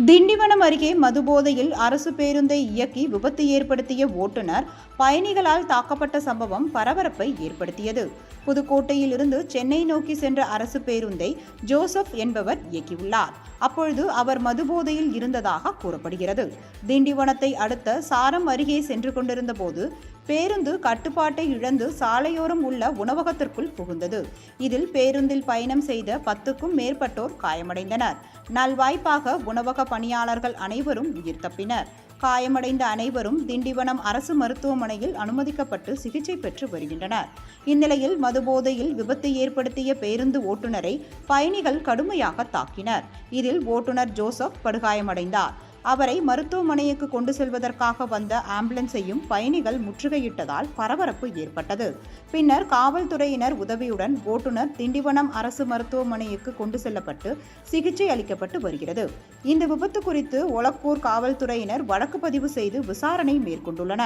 திண்டிவனம் அருகே மதுபோதையில் அரசு பேருந்தை இயக்கி விபத்து ஏற்படுத்திய ஓட்டுநர் பயணிகளால் தாக்கப்பட்ட சம்பவம் பரபரப்பை ஏற்படுத்தியது. புதுக்கோட்டையில் இருந்து சென்னை நோக்கி சென்ற அரசு பேருந்தை ஜோசப் என்பவர் இயக்கியுள்ளார். அப்பொழுது அவர் மதுபோதையில் இருந்ததாக கூறப்படுகிறது. திண்டிவனத்தை அடுத்த சாரம் அருகே சென்று கொண்டிருந்த போது பேருந்து கட்டுப்பாட்டை இழந்து சாலையோரம் உள்ள உணவகத்திற்குள் புகுந்தது. இதில் பேருந்தில் பயணம் செய்த 10க்கும் மேற்பட்டோர் காயமடைந்தனர். நல்வாய்ப்பாக உணவக பணியாளர்கள் அனைவரும் உயிர் தப்பினர். காயமடைந்த அனைவரும் திண்டிவனம் அரசு மருத்துவமனையில் அனுமதிக்கப்பட்டு சிகிச்சை பெற்று வருகின்றனர். இந்நிலையில் மதுபோதையில் விபத்து ஏற்படுத்திய பேருந்து ஓட்டுநரை பயணிகள் கடுமையாக தாக்கினர். இதில் ஓட்டுநர் ஜோசப் படுகாயமடைந்தார். அவரை மருத்துவமனைக்கு கொண்டு செல்வதற்காக வந்த ஆம்புலன்ஸையும் பயணிகள் முற்றுகையிட்டதால் பரபரப்பு ஏற்பட்டது. பின்னர் காவல்துறையினர் உதவியுடன் ஓட்டுநர் திண்டிவனம் அரசு மருத்துவமனைக்கு கொண்டு செல்லப்பட்டு சிகிச்சை அளிக்கப்பட்டு வருகிறது. இந்த விபத்து குறித்து ஒலக்கூர் காவல்துறையினர் வழக்கு பதிவு செய்து விசாரணை மேற்கொண்டுள்ளனர்.